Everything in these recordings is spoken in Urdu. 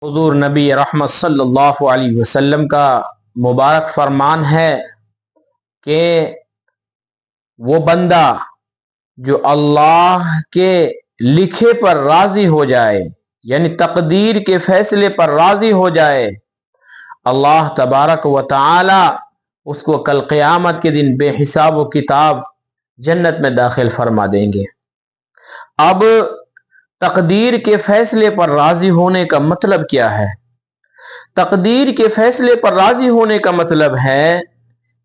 حضور نبی رحمت صلی اللہ علیہ وسلم کا مبارک فرمان ہے کہ وہ بندہ جو اللہ کے لکھے پر راضی ہو جائے، یعنی تقدیر کے فیصلے پر راضی ہو جائے، اللہ تبارک و تعالی اس کو کل قیامت کے دن بے حساب و کتاب جنت میں داخل فرما دیں گے۔ اب تقدیر کے فیصلے پر راضی ہونے کا مطلب کیا ہے؟ تقدیر کے فیصلے پر راضی ہونے کا مطلب ہے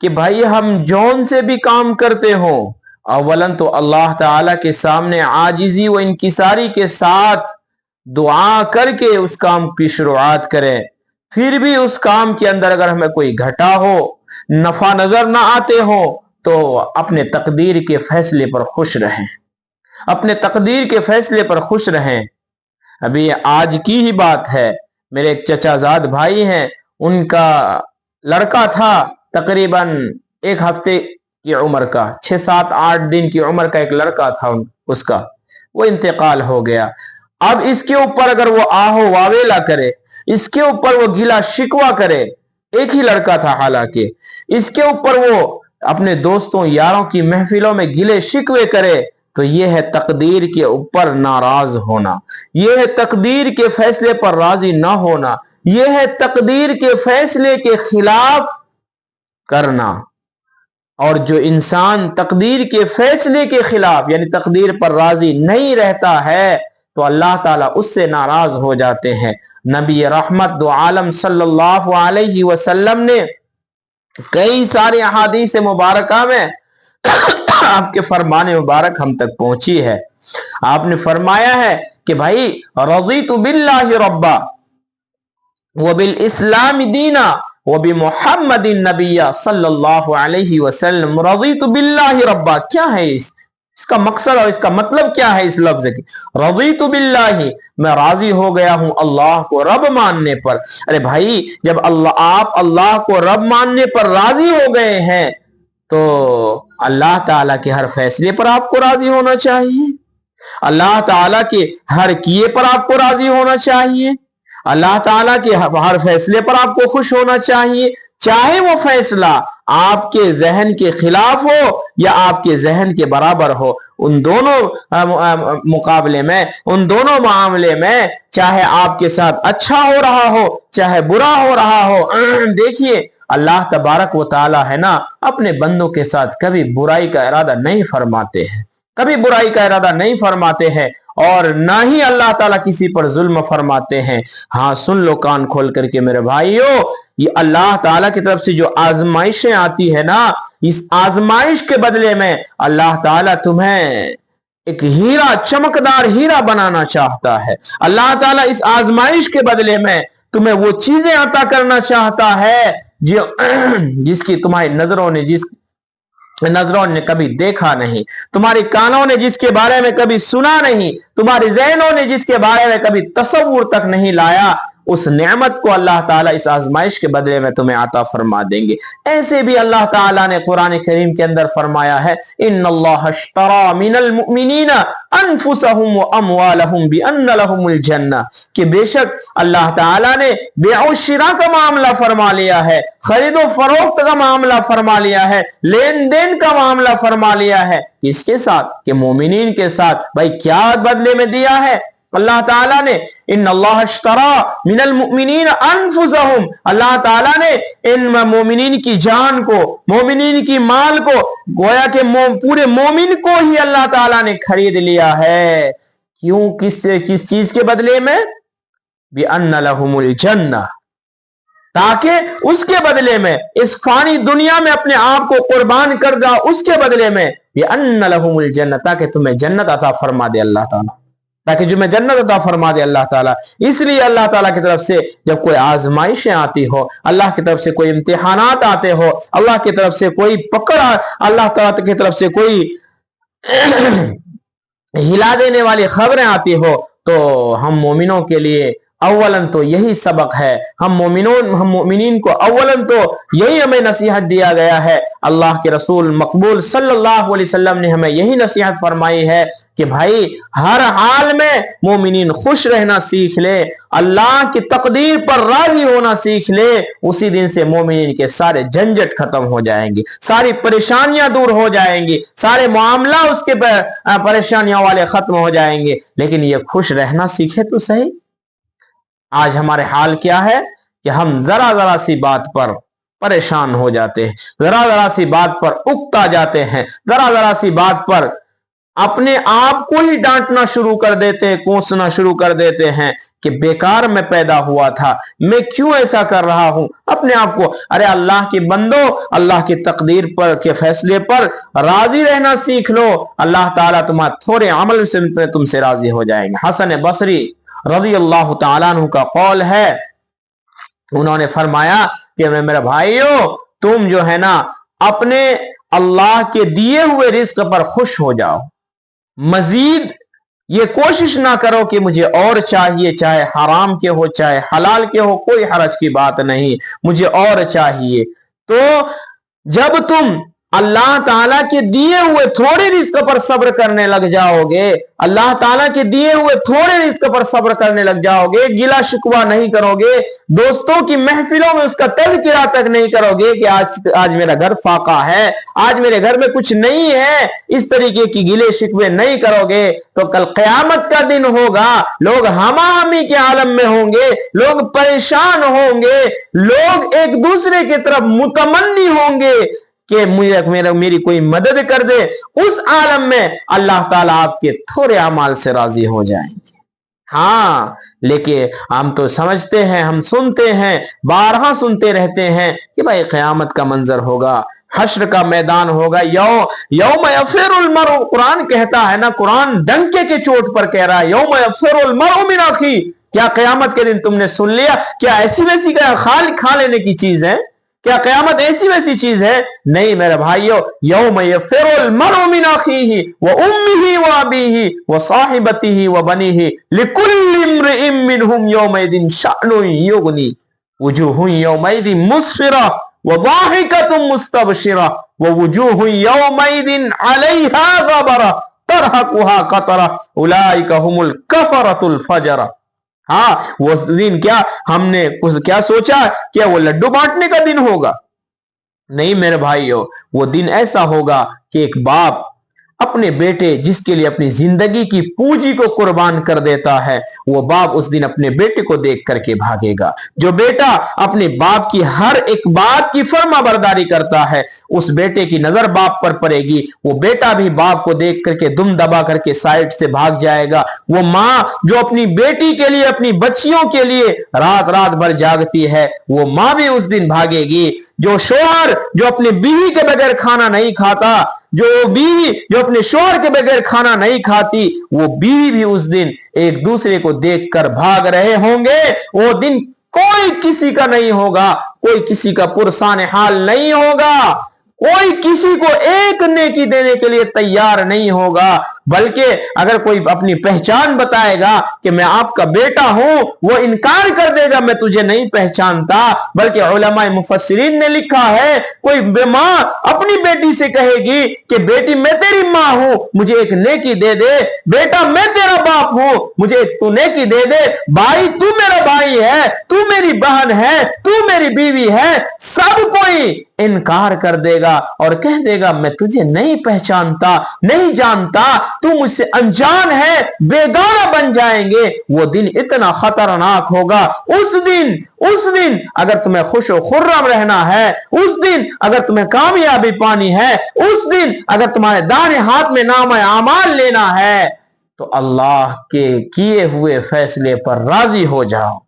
کہ بھائی ہم جون سے بھی کام کرتے ہوں، اولاً تو اللہ تعالیٰ کے سامنے عاجزی و انکساری کے ساتھ دعا کر کے اس کام کی شروعات کریں، پھر بھی اس کام کے اندر اگر ہمیں کوئی گھٹا ہو، نفع نظر نہ آتے ہو، تو اپنے تقدیر کے فیصلے پر خوش رہیں، اپنے تقدیر کے فیصلے پر خوش رہیں۔ ابھی آج کی ہی بات ہے، میرے ایک چچا زاد بھائی ہیں، ان کا لڑکا تھا تقریباً 1 ہفتے کی عمر کا، 6 7 8 دن کی عمر کا ایک لڑکا تھا اس کا، وہ انتقال ہو گیا۔ اب اس کے اوپر اگر وہ آہو واویلا کرے، اس کے اوپر وہ گلا شکوا کرے، ایک ہی لڑکا تھا حالانکہ، اس کے اوپر وہ اپنے دوستوں یاروں کی محفلوں میں گلے شکوے کرے، تو یہ ہے تقدیر کے اوپر ناراض ہونا، یہ ہے تقدیر کے فیصلے پر راضی نہ ہونا، یہ ہے تقدیر کے فیصلے کے خلاف کرنا۔ اور جو انسان تقدیر کے فیصلے کے خلاف یعنی تقدیر پر راضی نہیں رہتا ہے تو اللہ تعالیٰ اس سے ناراض ہو جاتے ہیں۔ نبی رحمت دو عالم صلی اللہ علیہ وسلم نے کئی سارے احادیث مبارکہ میں آپ کے فرمان مبارک ہم تک پہنچی ہے۔ آپ نے فرمایا ہے کہ بھائی رضیت باللہ ربا وبالاسلام دینا وبمحمد النبی صلی اللہ علیہ وسلم۔ رضیت باللہ ربا کیا ہے؟ اس کا مقصد اور اس کا مطلب کیا ہے اس لفظ کی؟ رضیت باللہ، میں راضی ہو گیا ہوں اللہ کو رب ماننے پر۔ ارے بھائی جب آپ اللہ کو رب ماننے پر راضی ہو گئے ہیں تو اللہ تعالیٰ کے ہر فیصلے پر آپ کو راضی ہونا چاہیے، اللہ تعالیٰ کے ہر کیے پر آپ کو راضی ہونا چاہیے، اللہ تعالیٰ کے ہر فیصلے پر آپ کو خوش ہونا چاہیے، چاہے وہ فیصلہ آپ کے ذہن کے خلاف ہو یا آپ کے ذہن کے برابر ہو۔ ان دونوں مقابلے میں، ان دونوں معاملے میں، چاہے آپ کے ساتھ اچھا ہو رہا ہو چاہے برا ہو رہا ہو، دیکھیے اللہ تبارک و تعالی ہے نا، اپنے بندوں کے ساتھ کبھی برائی کا ارادہ نہیں فرماتے ہیں، کبھی برائی کا ارادہ نہیں فرماتے ہیں، اور نہ ہی اللہ تعالیٰ کسی پر ظلم فرماتے ہیں۔ ہاں سن لو کان کھول کر کے میرے بھائیو، یہ اللہ تعالیٰ کی طرف سے جو آزمائشیں آتی ہے نا، اس آزمائش کے بدلے میں اللہ تعالیٰ تمہیں ایک ہیرا، چمکدار ہیرا بنانا چاہتا ہے۔ اللہ تعالیٰ اس آزمائش کے بدلے میں تمہیں وہ چیزیں عطا کرنا چاہتا ہے جس کی تمہاری نظروں نے کبھی دیکھا نہیں، تمہاری کانوں نے جس کے بارے میں کبھی سنا نہیں، تمہاری ذہنوں نے جس کے بارے میں کبھی تصور تک نہیں لایا، اس نعمت کو اللہ تعالیٰ اس آزمائش کے بدلے میں تمہیں عطا فرما دیں گے۔ ایسے بھی اللہ تعالیٰ نے قرآن کریم کے اندر فرمایا ہے ان اللہ اشترى من المؤمنین انفسهم واموالهم بان لهم الجنہ، کہ بے شک اللہ تعالیٰ نے بیع و شراء کا معاملہ فرما لیا ہے، خرید و فروخت کا معاملہ فرما لیا ہے، لین دین کا معاملہ فرما لیا ہے، اس کے ساتھ کہ مومنین کے ساتھ بھائی کیا بدلے میں دیا ہے اللہ تعالیٰ نے؟ ان اللہ اشترى من المؤمنین انفسهم، اللہ تعالیٰ نے ان مومنین کی جان کو، مومنین کی مال کو، گویا کہ پورے مومن کو ہی اللہ تعالیٰ نے خرید لیا ہے۔ کیوں؟ کس چیز کے بدلے میں؟ بِأَنَّ لَهُمُ الْجَنَّةِ، تاکہ اس کے بدلے میں اس فانی دنیا میں اپنے آپ کو قربان کر جاؤ، اس کے بدلے میں بِأَنَّ لَهُمُ الْجَنَّةِ، تاکہ تمہیں جنت عطا فرما دے اللہ تعالیٰ، تاکہ جو میں جنت عطا فرما دے اللہ تعالیٰ۔ اس لیے اللہ تعالیٰ کی طرف سے جب کوئی آزمائشیں آتی ہو، اللہ کی طرف سے کوئی امتحانات آتے ہو، اللہ کی طرف سے کوئی پکڑ، اللہ تعالیٰ کی طرف سے کوئی ہلا دینے والی خبریں آتی ہو، تو ہم مومنوں کے لیے اولاً تو یہی سبق ہے، ہم مومنین کو اولاً تو یہی ہمیں نصیحت دیا گیا ہے، اللہ کے رسول مقبول صلی اللہ علیہ وسلم نے ہمیں یہی نصیحت فرمائی ہے کہ بھائی ہر حال میں مومنین خوش رہنا سیکھ لے، اللہ کی تقدیر پر راضی ہونا سیکھ لے، اسی دن سے مومنین کے سارے جھنجٹ ختم ہو جائیں گے، ساری پریشانیاں دور ہو جائیں گی، سارے معاملہ اس کے پریشانیاں والے ختم ہو جائیں گے۔ لیکن یہ خوش رہنا سیکھے تو صحیح۔ آج ہمارے حال کیا ہے کہ ہم ذرا ذرا سی بات پر پریشان ہو جاتے ہیں، ذرا ذرا سی بات پر اکتا جاتے ہیں، ذرا ذرا سی بات پر اپنے آپ کو ہی ڈانٹنا شروع کر دیتے ہیں، کوسنا شروع کر دیتے ہیں کہ بیکار میں پیدا ہوا تھا، میں کیوں ایسا کر رہا ہوں اپنے آپ کو۔ ارے اللہ کے بندو، اللہ کی تقدیر پر کے فیصلے پر راضی رہنا سیکھ لو، اللہ تعالیٰ تمہارے تھوڑے عمل سے تم سے راضی ہو جائیں گے۔ حسن بصری رضی اللہ تعالیٰ عنہ کا قول ہے، انہوں نے فرمایا کہ میرے بھائیو، تم جو ہے نا اپنے اللہ کے دیے ہوئے رزق پر خوش ہو جاؤ، مزید یہ کوشش نہ کرو کہ مجھے اور چاہیے، چاہے حرام کے ہو چاہے حلال کے ہو، کوئی حرج کی بات نہیں، مجھے اور چاہیے۔ تو جب تم اللہ تعالیٰ کے دیے ہوئے تھوڑے رزق پر صبر کرنے لگ جاؤ گے، اللہ تعالیٰ کے دیے ہوئے تھوڑے رزق پر صبر کرنے لگ جاؤ گے، گلا شکوہ نہیں کرو گے، دوستوں کی محفلوں میں اس کا تذکرہ تک نہیں کرو گے کہ آج میرا گھر فاقہ ہے، آج میرے گھر میں کچھ نہیں ہے، اس طریقے کی گلے شکوے نہیں کرو گے، تو کل قیامت کا دن ہوگا، لوگ ہما ہمی کے عالم میں ہوں گے، لوگ پریشان ہوں گے، لوگ ایک دوسرے کی طرف متمنی ہوں گے کہ میری کوئی مدد کر دے۔ اس عالم میں اللہ تعالیٰ آپ کے تھوڑے اعمال سے راضی ہو جائیں گے۔ ہاں لیکن ہم تو سمجھتے ہیں، ہم سنتے ہیں، بارہا سنتے رہتے ہیں کہ بھائی قیامت کا منظر ہوگا، حشر کا میدان ہوگا، یوم یفر المرء، قرآن کہتا ہے نا، قرآن ڈنکے کے چوٹ پر کہہ رہا ہے، یوم یفر المرء من اخیہ۔ کیا قیامت کے دن تم نے سن لیا؟ کیا ایسی ویسی کھا لینے کی چیز ہے؟ کیا قیامت ایسی ویسی چیز ہے؟ نہیں میرے بھائیو، یوم یفر المرء من اخیہ وامہ وابیہ وصاحبتہ وبنیہ لکل امرئ منہم یومئذ شأن یغنی وجوہ یومئذ مسفرہ وضاحکۃ مستبشرہ ووجوہ یومئذ علیہا غبرہ ترہقہا قطرہ اولئک هم الکفرۃ الفجرہ۔ ہاں وہ دن کیا ہم نے کیا سوچا کہ وہ لڈو بانٹنے کا دن ہوگا؟ نہیں میرے بھائیو، وہ دن ایسا ہوگا کہ ایک باپ اپنے بیٹے جس کے لیے اپنی زندگی کی پونجی کو قربان کر دیتا ہے، وہ باپ اس دن اپنے بیٹے کو دیکھ کر کے بھاگے گا۔ جو بیٹا اپنے باپ کی ہر ایک بات کی فرما برداری کرتا ہے، اس بیٹے کی نظر باپ پر پڑے گی، وہ بیٹا بھی باپ کو دیکھ کر کے دم دبا کر کے سائڈ سے بھاگ جائے گا۔ وہ ماں جو اپنی بیٹی کے لیے، اپنی بچیوں کے لیے رات بھر جاگتی ہے، وہ ماں بھی اس دن بھاگے گی۔ جو شوہر جو اپنی بیوی کے بغیر کھانا نہیں کھاتا، جو بیوی جو اپنے شوہر کے بغیر کھانا نہیں کھاتی، وہ بیوی بھی اس دن ایک دوسرے کو دیکھ کر بھاگ رہے ہوں گے۔ وہ دن کوئی کسی کا نہیں ہوگا، کوئی کسی کا پرسان حال نہیں ہوگا، کوئی کسی کو ایک نیکی دینے کے لیے تیار نہیں ہوگا، بلکہ اگر کوئی اپنی پہچان بتائے گا کہ میں آپ کا بیٹا ہوں، وہ انکار کر دے گا، میں تجھے نہیں پہچانتا۔ بلکہ علماء مفسرین نے لکھا ہے، کوئی ماں اپنی بیٹی سے کہے گی کہ بیٹی میں تیری ماں ہوں، مجھے ایک نیکی دے دے، بیٹا میں تیرا باپ ہوں، مجھے ایک تو نیکی دے دے، بھائی تو میرا بھائی ہے، تو میری بہن ہے، تو میری بیوی ہے، سب کوئی انکار کر دے گا اور کہہ دے گا میں تجھے نہیں پہچانتا، نہیں جانتا، تو مجھ سے انجان ہے، بیگانہ بن جائیں گے۔ وہ دن اتنا خطرناک ہوگا۔ اس دن اگر تمہیں خوش و خرم رہنا ہے، اس دن اگر تمہیں کامیابی پانی ہے، اس دن اگر تمہارے دائیں ہاتھ میں نام اعمال لینا ہے، تو اللہ کے کیے ہوئے فیصلے پر راضی ہو جاؤ،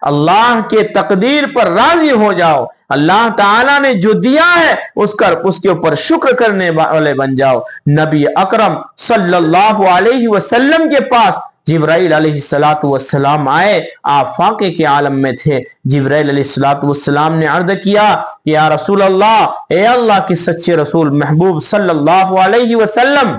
اللہ کے تقدیر پر راضی ہو جاؤ، اللہ تعالیٰ نے جو دیا ہے اس کے اوپر شکر کرنے والے بن جاؤ۔ نبی اکرم صلی اللہ علیہ وسلم کے پاس جبرائیل علیہ السلام آئے، آپ فاقے کے عالم میں تھے۔ جبرائیل علیہ السلام نے عرض کیا کہ یا رسول اللہ، اے اللہ کے سچے رسول محبوب صلی اللہ علیہ وسلم،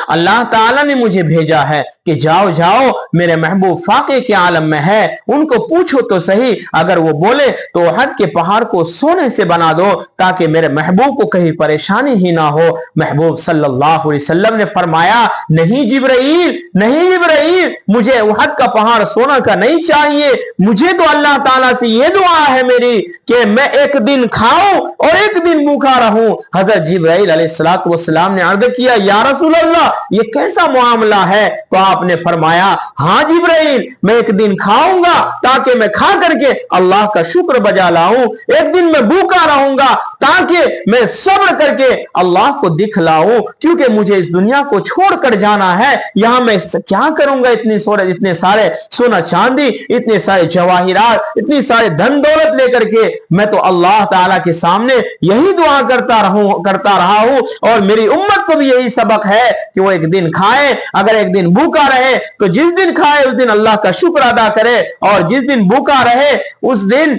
اللہ تعالیٰ نے مجھے بھیجا ہے کہ جاؤ جاؤ میرے محبوب فاقے کے عالم میں ہے، ان کو پوچھو تو صحیح، اگر وہ بولے تو احد کے پہاڑ کو سونے سے بنا دو تاکہ میرے محبوب کو کہیں پریشانی ہی نہ ہو۔ محبوب صلی اللہ علیہ وسلم نے فرمایا نہیں جبرائیل، نہیں جبرائیل، مجھے احد کا پہاڑ سونا کا نہیں چاہیے، مجھے تو اللہ تعالیٰ سے یہ دعا ہے میری کہ میں ایک دن کھاؤں اور ایک دن بھوکا رہوں۔ حضرت جبرائیل علیہ السلام نے عرض کیا یا رسول اللہ یہ کیسا معاملہ ہے؟ تو آپ نے فرمایا ہاں جبرائیل، میں ایک دن کھاؤں گا تاکہ میں کھا کر کے اللہ کا شکر بجا لاؤں، ایک دن میں بھوکا رہوں گا تاکہ میں صبر کر کے اللہ کو دکھلاؤں، کیونکہ مجھے اس دنیا کو چھوڑ کر جانا ہے، یہاں میں کیا کروں گا؟ اتنے سارے سونا چاندی، اتنے سارے جواہرات، اتنی سارے دھن دولت لے کر کے میں تو اللہ تعالیٰ کے سامنے یہی دعا کرتا رہا ہوں، اور میری امت کو بھی یہی سبق ہے کہ وہ ایک دن کھائے، اگر ایک دن بھوکا رہے تو جس دن کھائے اس دن اللہ کا شکر ادا کرے، اور جس دن بھوکا رہے اس دن